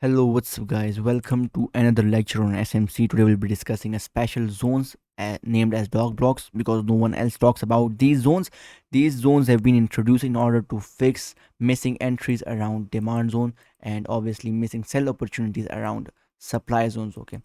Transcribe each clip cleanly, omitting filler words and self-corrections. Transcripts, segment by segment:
Hello, what's up, guys? Welcome to another lecture on SMC. Today we'll be discussing a special zones named as dog blocks because no one else talks about these zones. These zones have been introduced in order to fix missing entries around demand zone and obviously missing sell opportunities around supply zones. Okay,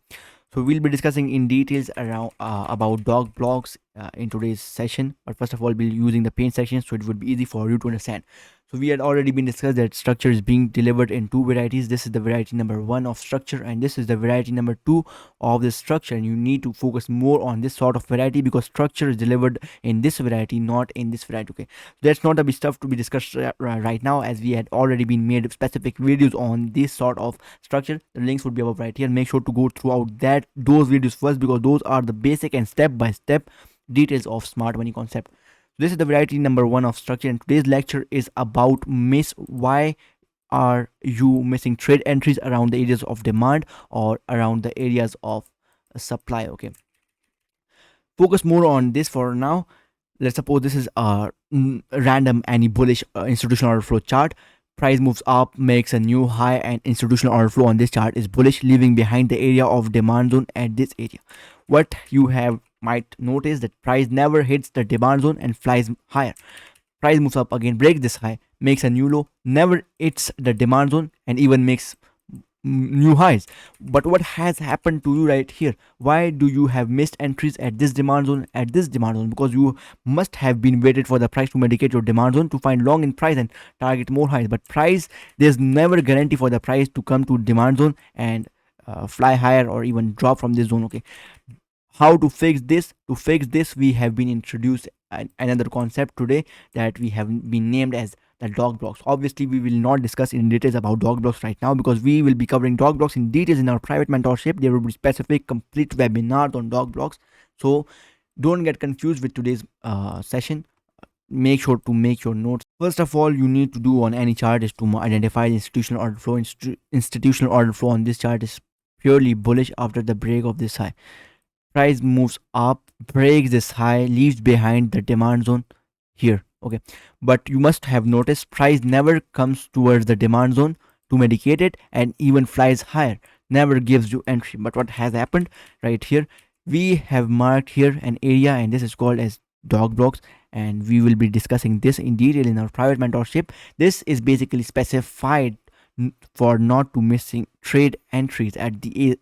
so we'll be discussing in details around about dog blocks in today's session. But first of all, we'll be using the paint section so it would be easy for you to understand. So we had already been discussed that structure is being delivered in two varieties. This is the variety number 1 of structure and this is the variety number 2 of the structure, and you need to focus more on this sort of variety because structure is delivered in this variety, not in this variety. Okay, that's not a bit stuff to be discussed right now, as we had already been made specific videos on this sort of structure. The links would be above right here. Make sure to go throughout those videos first because those are the basic and step by step details of smart money concept. This is the variety number 1 of structure, and today's lecture is about why are you missing trade entries around the areas of demand or around the areas of supply. Okay, focus more on this for now. Let's suppose this is a random any bullish institutional order flow chart. Price moves up, makes a new high, and institutional order flow on this chart is bullish, leaving behind the area of demand zone at this area. What you have might notice that price never hits the demand zone and flies higher. Price moves up again, breaks this high, makes a new low, never hits the demand zone, and even makes new highs. But what has happened to you right here? Why do you have missed entries at this demand zone, because you must have been waited for the price to medicate your demand zone to find long in price and target more highs. But price, there's never guarantee for the price to come to demand zone and fly higher or even drop from this zone. Okay, how to fix this? To fix this, we have been introduced another concept today that we have been named as the dog blocks. Obviously, we will not discuss in details about dog blocks right now because we will be covering dog blocks in details in our private mentorship. There will be specific complete webinars on dog blocks, so don't get confused with today's session. Make sure to make your notes. First of all, you need to do on any chart is to identify the institutional order flow. Institutional order flow on this chart is purely bullish after the break of this high. Price moves up, breaks this high, leaves behind the demand zone here. Okay, but you must have noticed price never comes towards the demand zone to medicate it and even flies higher, never gives you entry. But what has happened right here, we have marked here an area and this is called as dog blocks, and we will be discussing this in detail in our private mentorship. This is basically specified for not to missing trade entries at the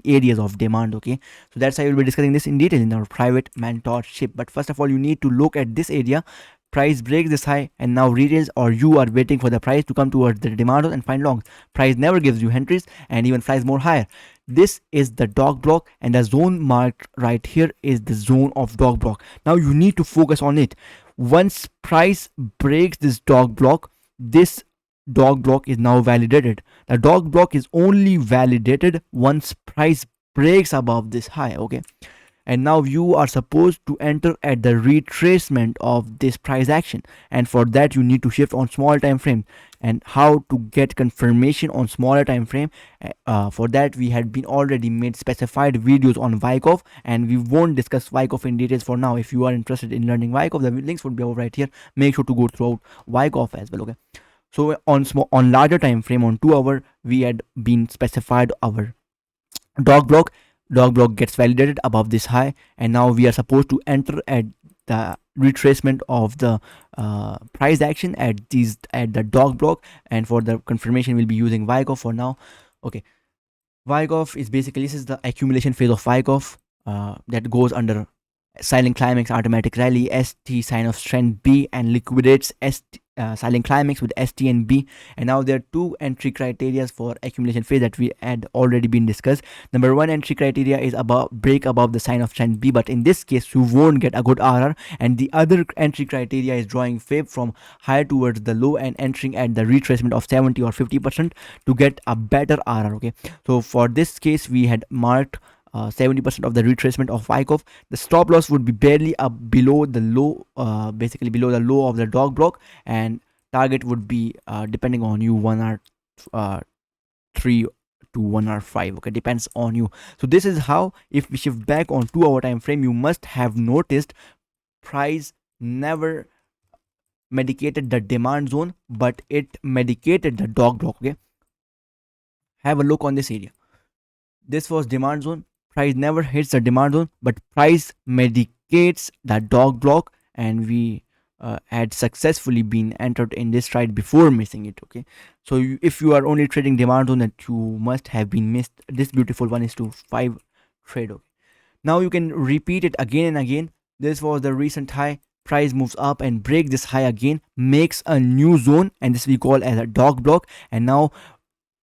areas of demand. Okay, so that's why we'll be discussing this in detail in our private mentorship. But first of all, you need to look at this area. Price breaks this high and now retails, or you are waiting for the price to come towards the demand and find longs. Price never gives you entries and even flies more higher. This is the dog block, and the zone marked right here is the zone of dog block. Now you need to focus on it. Once price breaks this dog block, this dog block is now validated. The dog block is only validated once price breaks above this high. Okay, and now you are supposed to enter at the retracement of this price action, and for that you need to shift on small time frame. And how to get confirmation on smaller time frame, for that we had been already made specified videos on Wyckoff, and we won't discuss Wyckoff in details for now. If you are interested in learning Wyckoff, the links would be over right here. Make sure to go through Wyckoff as well. Okay, so on larger time frame, on 2 hour, we had been specified our dog block. Dog block gets validated above this high, and now we are supposed to enter at the retracement of the price action at the dog block. And for the confirmation, we'll be using Wyckoff for now. Okay, Wyckoff is basically, this is the accumulation phase of Wyckoff that goes under silent climax, automatic rally, ST, sign of strength B, and liquidates silent climax with ST and B. And now there are two entry criteria for accumulation phase that we had already been discussed. Number one entry criteria is about break above the sign of strength B, but in this case you won't get a good RR. And the other entry criteria is drawing fib from higher towards the low and entering at the retracement of 70 or 50% to get a better RR. Okay, so for this case we had marked 70% of the retracement of Wyckoff. The stop loss would be barely up below the low, basically below the low of the dog block, and target would be depending on you 1R3 to 1R5. Okay, depends on you. So this is how, if we shift back on 2 hour time frame, you must have noticed price never medicated the demand zone, but it medicated the dog block. Okay, Have a look on this area. This was demand zone. Price never hits the demand zone, but price medicates the dog block, and we had successfully been entered in this trade before missing it. Okay, so if you are only trading demand zone, that you must have been missed this beautiful 1:5 trade. Okay, now you can repeat it again and again. This was the recent high. Price moves up and break this high again, makes a new zone, and this we call as a dog block. And now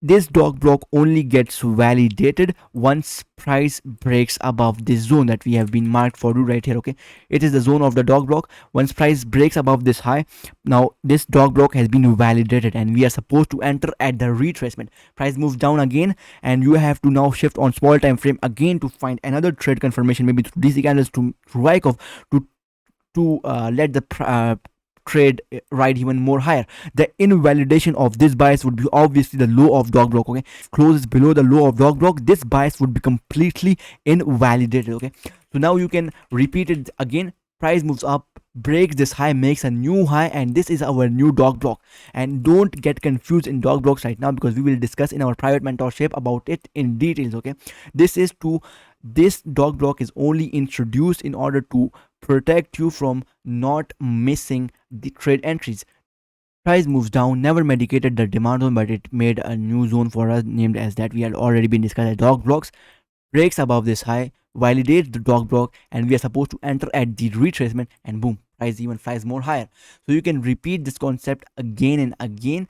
this dog block only gets validated once price breaks above this zone that we have been marked for you right here. Okay, it is the zone of the dog block. Once price breaks above this high, now this dog block has been validated and we are supposed to enter at the retracement. Price moves down again and you have to now shift on small time frame again to find another trade confirmation, maybe through DC candles to Wyckoff to let the trade ride even more higher. The invalidation of this bias would be obviously the low of dog block. Okay, closes below the low of dog block, this bias would be completely invalidated. Okay, so now you can repeat it again. Price moves up, breaks this high, makes a new high, and this is our new dog block. And don't get confused in dog blocks right now, because we will discuss in our private mentorship about it in details. Okay, this dog block is only introduced in order to protect you from not missing the trade entries. Price moves down, never medicated the demand zone, but it made a new zone for us named as that we had already been discussed as dog blocks. Breaks above this high, validates the dog block, and we are supposed to enter at the retracement, and boom, price even flies more higher. So you can repeat this concept again and again.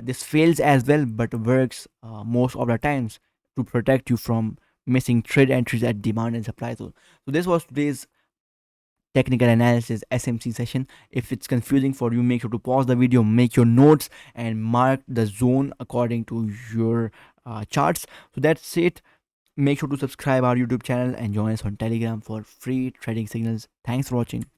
This fails as well, but works most of the times to protect you from missing trade entries at demand and supply zone. So this was today's technical analysis SMC session. If it's confusing for you, make sure to pause the video, make your notes, and mark the zone according to your charts. So that's it. Make sure to subscribe our YouTube channel and join us on Telegram for free trading signals. Thanks for watching.